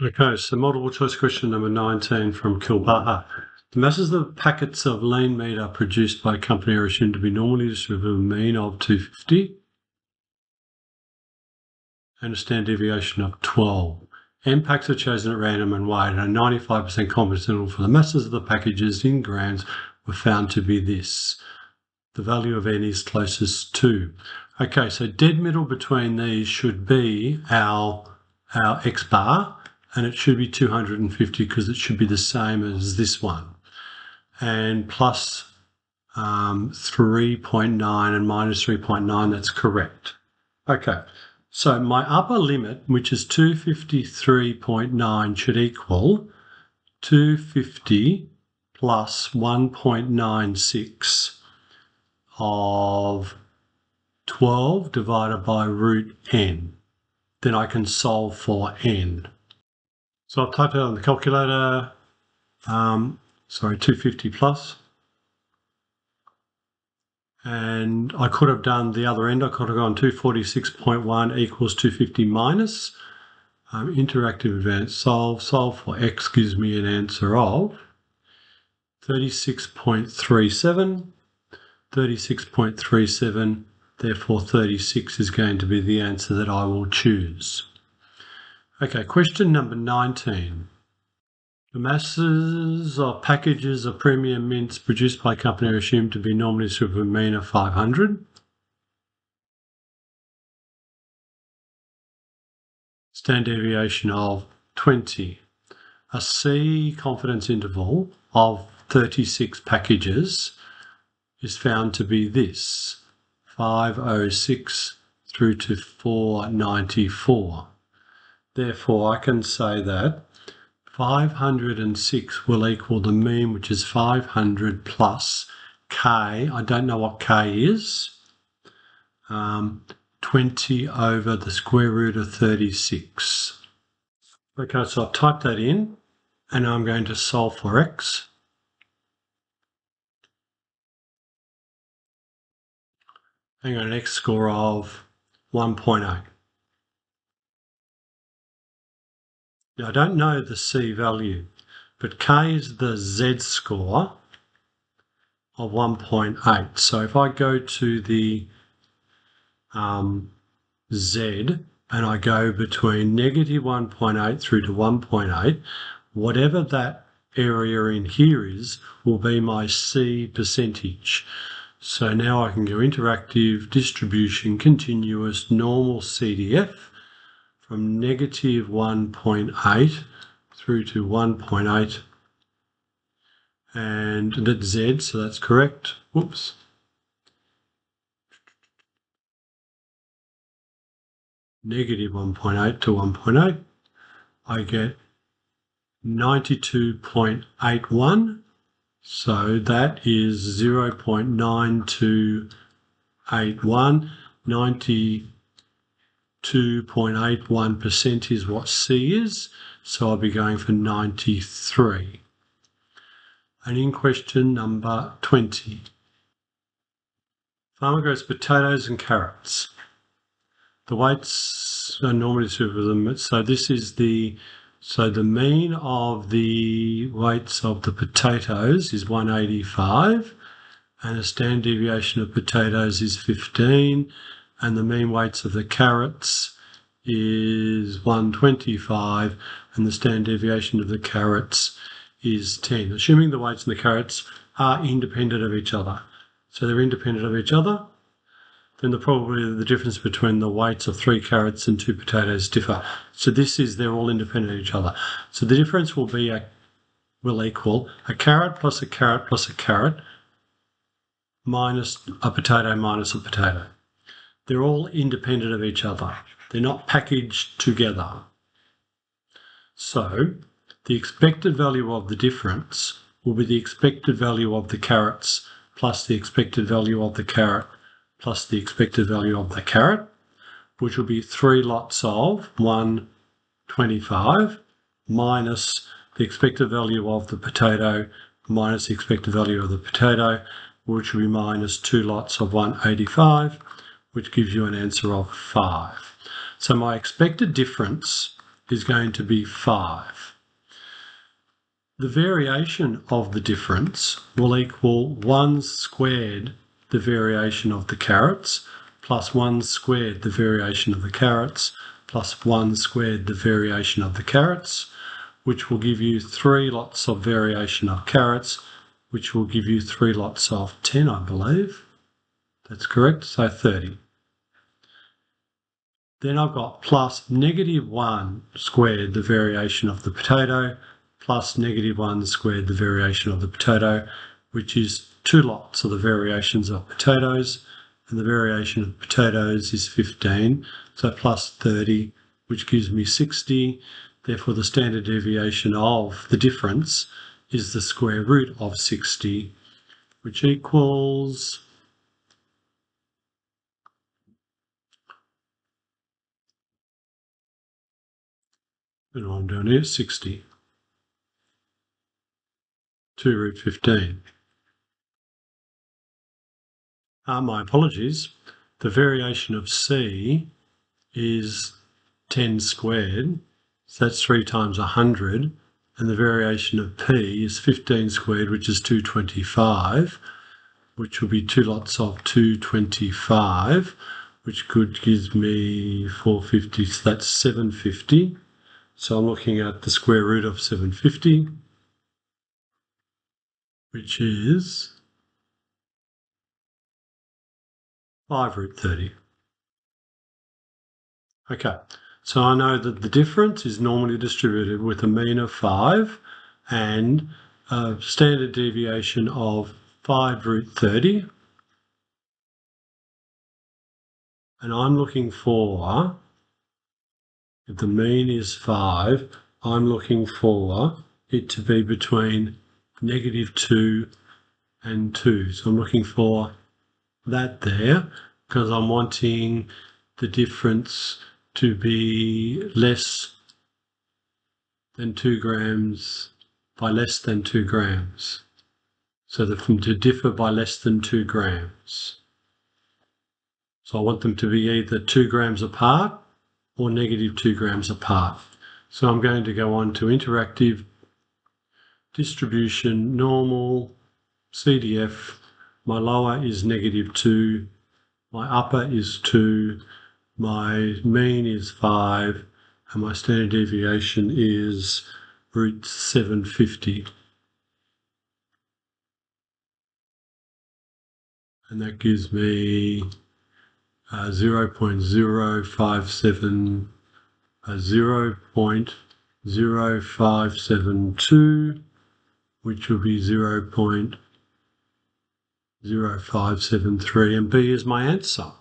Okay, so multiple choice question number 19 from Kilbaha. The masses of the packets of lean meat are produced by a company are assumed to be normally distributed with a mean of 250 and a standard deviation of 12. N packs are chosen at random and weighed, and a 95% confidence interval for the masses of the packages in grams were found to be this. The value of N is closest to. Okay, so dead middle between these should be our X bar, and it should be 250 because it should be the same as this one. And plus 3.9 and minus 3.9, that's correct. Okay, so my upper limit, which is 253.9, should equal 250 plus 1.96 of 12 divided by root n. Then I can solve for n. So I've typed it on the calculator, 250 plus. And I could have done the other end. I could have gone 246.1 equals 250 minus. Interactive advanced solve. Solve for x gives me an answer of 36.37. 36.37. Therefore, 36 is going to be the answer that I will choose. Okay, question number 19. The masses of packages of premium mints produced by a company are assumed to be normally distributed with a mean of 500. Standard deviation of 20. A C confidence interval of 36 packages is found to be this, 506 through to 494. Therefore, I can say that 506 will equal the mean, which is 500 plus K. I don't know what K is. 20 over the square root of 36. Okay, so I've typed that in, and I'm going to solve for x. I got an x score of 1.8. Now, I don't know the C value, but K is the Z score of 1.8. So if I go to the Z and I go between negative 1.8 through to 1.8, whatever that area in here is will be my C percentage. So now I can go interactive, distribution, continuous, normal CDF from negative 1.8 through to 1.8, and that's Z, so that's correct. Whoops. Negative 1.8 to 1.8, I get 92.81, so that is 0.9281. 92.81% is what C is, so I'll be going for 93. And in question number 20, farmer grows potatoes and carrots. The weights are normally distributed with them, so this is the mean of the weights of the potatoes is 185, and the standard deviation of potatoes is 15, and the mean weights of the carrots is 125, and the standard deviation of the carrots is 10. Assuming the weights of the carrots are independent of each other. So they're independent of each other, then the probability of the difference between the weights of 3 carrots and 2 potatoes differ. So they're all independent of each other. So the difference will equal a carrot plus a carrot plus a carrot minus a potato minus a potato. They're all independent of each other. They're not packaged together. So the expected value of the difference will be the expected value of the carrots plus the expected value of the carrot plus the expected value of the carrot, which will be 3 lots of 125 minus the expected value of the potato minus the expected value of the potato, which will be minus 2 lots of 185, which gives you an answer of 5. So my expected difference is going to be 5. The variation of the difference will equal 1 squared the variation of the carrots, plus 1 squared the variation of the carrots, plus 1 squared the variation of the carrots, which will give you 3 lots of variation of carrots, which will give you 3 lots of 10, I believe. That's correct, so 30. Then I've got plus -1 squared the variation of the potato, plus -1 squared the variation of the potato, which is 2 lots of the variations of potatoes, and the variation of potatoes is 15, so plus 30, which gives me 60. Therefore, the standard deviation of the difference is the square root of 60, which equals, and I'm doing here, 60. 2 root 15. My apologies. The variation of C is 10 squared, so that's 3 times 100, and the variation of P is 15 squared, which is 225, which will be 2 lots of 225, which could give me 450, so that's 750. So I'm looking at the square root of 750, which is 5 root 30. Okay, so I know that the difference is normally distributed with a mean of 5 and a standard deviation of 5 root 30. And I'm looking for, if the mean is 5, I'm looking for it to be between -2 and 2. So I'm looking for that there because I'm wanting the difference to be less than 2 grams by less than 2 grams. So to differ by less than 2 grams. So I want them to be either 2 grams apart or -2 grams apart. So I'm going to go on to interactive distribution, normal, CDF. My lower is -2, my upper is 2, my mean is 5, and my standard deviation is root 750. And that gives me 0.0572, which will be 0.0573, and B is my answer.